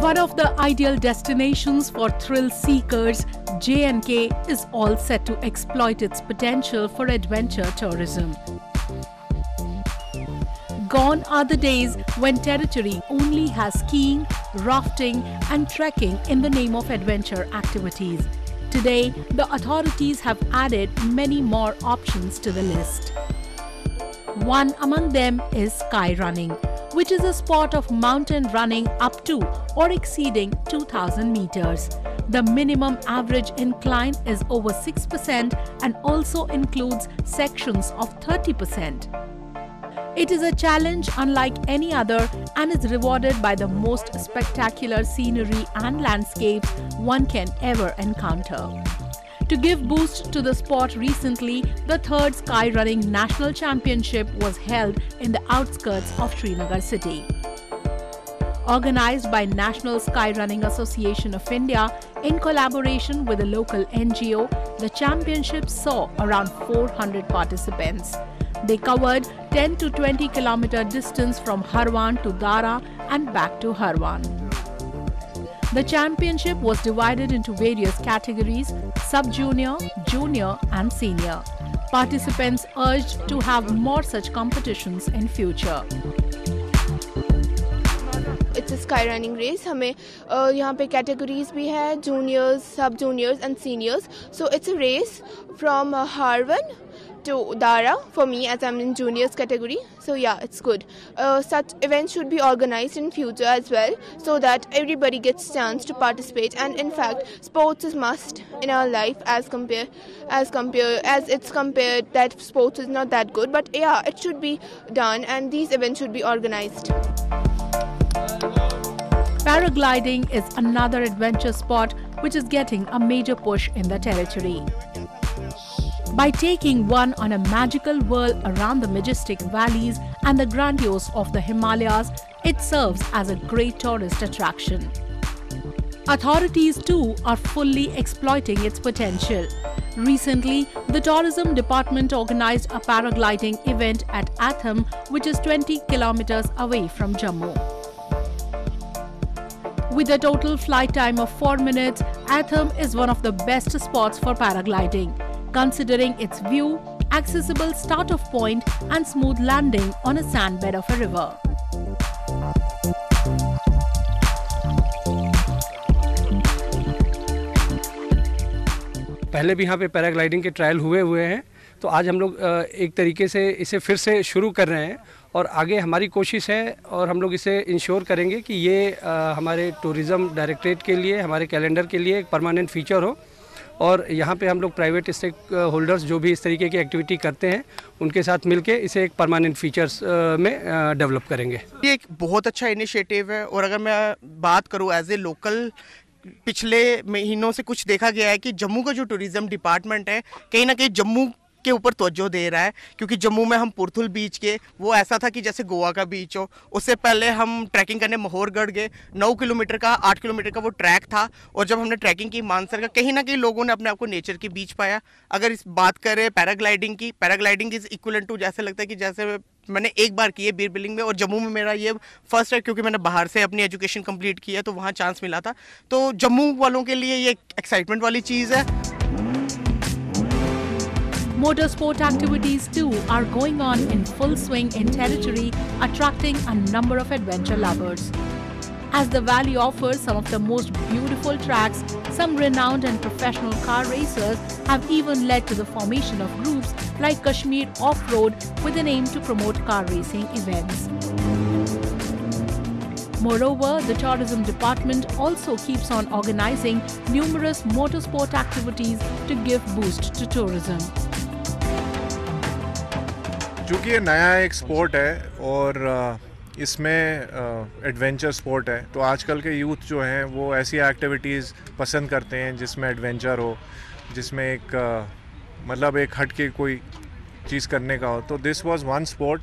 One of the ideal destinations for thrill seekers, J&K is all set to exploit its potential for adventure tourism. Gone are the days when territory only has skiing, rafting and trekking in the name of adventure activities. Today, the authorities have added many more options to the list. One among them is skyrunning, which is a sport of mountain running up to or exceeding 2,000 meters. The minimum average incline is over 6% and also includes sections of 30%. It is a challenge unlike any other and is rewarded by the most spectacular scenery and landscapes one can ever encounter. To give boost to the sport recently, the 3rd Skyrunning National Championship was held in the outskirts of Srinagar city. Organized by National Skyrunning Association of India in collaboration with a local NGO, the championship saw around 400 participants. They covered 10 to 20 kilometer distance from Harwan to Dara and back to Harwan. The championship was divided into various categories: sub-junior, junior and senior. Participants urged to have more such competitions in future. It's a skyrunning race. हमें यहाँ पे categories भी है, juniors, sub-juniors and seniors. So it's a race from Harwan to Dara for me, as I'm in juniors category. So yeah, it's good. Such events should be organized in future as well, so that everybody gets chance to participate. And in fact, sports is must in our life as it's compared that sports is not that good. But yeah, it should be done and these events should be organized. Paragliding is another adventure sport which is getting a major push in the territory. By taking one on a magical whirl around the majestic valleys and the grandiose of the Himalayas, it serves as a great tourist attraction. Authorities too are fully exploiting its potential. Recently, the tourism department organized a paragliding event at Atham, which is 20 kilometers away from Jammu. With a total flight time of 4 minutes, Atham is one of the best spots for paragliding, considering its view, accessible start-off point and smooth landing on a sandbed of a river. पहले भी यहाँ पे paragliding के trial हुए हैं, तो आज हम लोग एक तरीके से इसे फिर से शुरू कर रहे हैं और आगे हमारी कोशिश है और हम लोग इसे इंश्योर करेंगे कि ये हमारे टूरिज़्म डायरेक्टरेट के लिए, हमारे कैलेंडर के लिए एक परमानेंट फीचर हो और यहाँ पे हम लोग प्राइवेट स्टेक होल्डर्स जो भी इस तरीके की एक्टिविटी करते हैं उनके साथ मिलके इसे एक परमानेंट फीचर्स में डेवलप करेंगे। ये एक बहुत अच्छा इनिशिएटिव है और अगर मैं बात करूँ एज ए लोकल, पिछले महीनों से कुछ देखा गया है कि जम्मू का जो टूरिज़्म डिपार्टमेंट है कहीं ना कहीं जम्मू के ऊपर तवज्जो दे रहा है, क्योंकि जम्मू में हम पुरथुल बीच के वो ऐसा था कि जैसे गोवा का बीच हो। उससे पहले हम ट्रैकिंग करने महोरगढ़ गए, 9 किलोमीटर का 8 किलोमीटर का वो ट्रैक था और जब हमने ट्रैकिंग की मानसर का, कहीं ना कहीं लोगों ने अपने आप को नेचर के बीच पाया। अगर इस बात करें पैराग्लाइडिंग की, पैराग्लाइडिंग इज़ इक्वलेंट टू, जैसे लगता है कि जैसे मैंने एक बार की है बीर बिलिंग में और जम्मू में मेरा ये फर्स्ट है, क्योंकि मैंने बाहर से अपनी एजुकेशन कंप्लीट की है तो वहाँ चांस मिला था। तो जम्मू वालों के लिए ये एक्साइटमेंट वाली चीज़ है। Motorsport activities too are going on in full swing in territory, attracting a number of adventure lovers. As the valley offers some of the most beautiful tracks, some renowned and professional car racers have even led to the formation of groups like Kashmir Off-Road with an aim to promote car racing events. Moreover, the tourism department also keeps on organizing numerous motorsport activities to give boost to tourism. चूँकि ये नया एक sport है और इसमें adventure sport है, तो आजकल के यूथ जो हैं वो ऐसी एक्टिविटीज़ पसंद करते हैं जिसमें एडवेंचर हो, जिसमें एक मतलब एक हट के कोई चीज़ करने का हो। तो this was one sport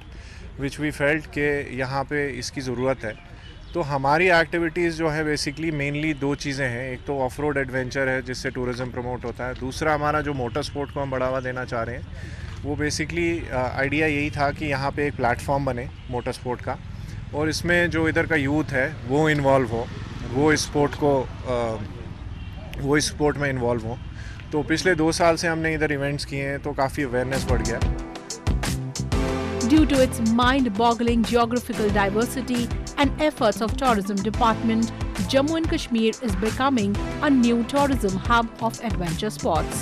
which we felt के यहाँ पे इसकी ज़रूरत है। तो हमारी एक्टिविटीज़ जो है बेसिकली मेनली 2 चीज़ें हैं। एक तो ऑफ रोड एडवेंचर है जिससे टूरिज़्म प्रमोट होता है, दूसरा हमारा जो मोटर स्पोर्ट को हम बढ़ावा देना चाह रहे हैं वो बेसिकली आइडिया यही था कि यहाँ पे एक प्लेटफॉर्म बने मोटर स्पोर्ट का और इसमें जो इधर का यूथ है वो इन्वॉल्व हो वो इस स्पोर्ट में इन्वॉल्व हों। तो पिछले 2 साल से हमने इधर इवेंट्स किए हैं, तो काफ़ी अवेयरनेस बढ़ गया। Due to its mind-boggling geographical diversity and efforts of Tourism Department, Jammu and Kashmir is becoming a new tourism hub of adventure sports.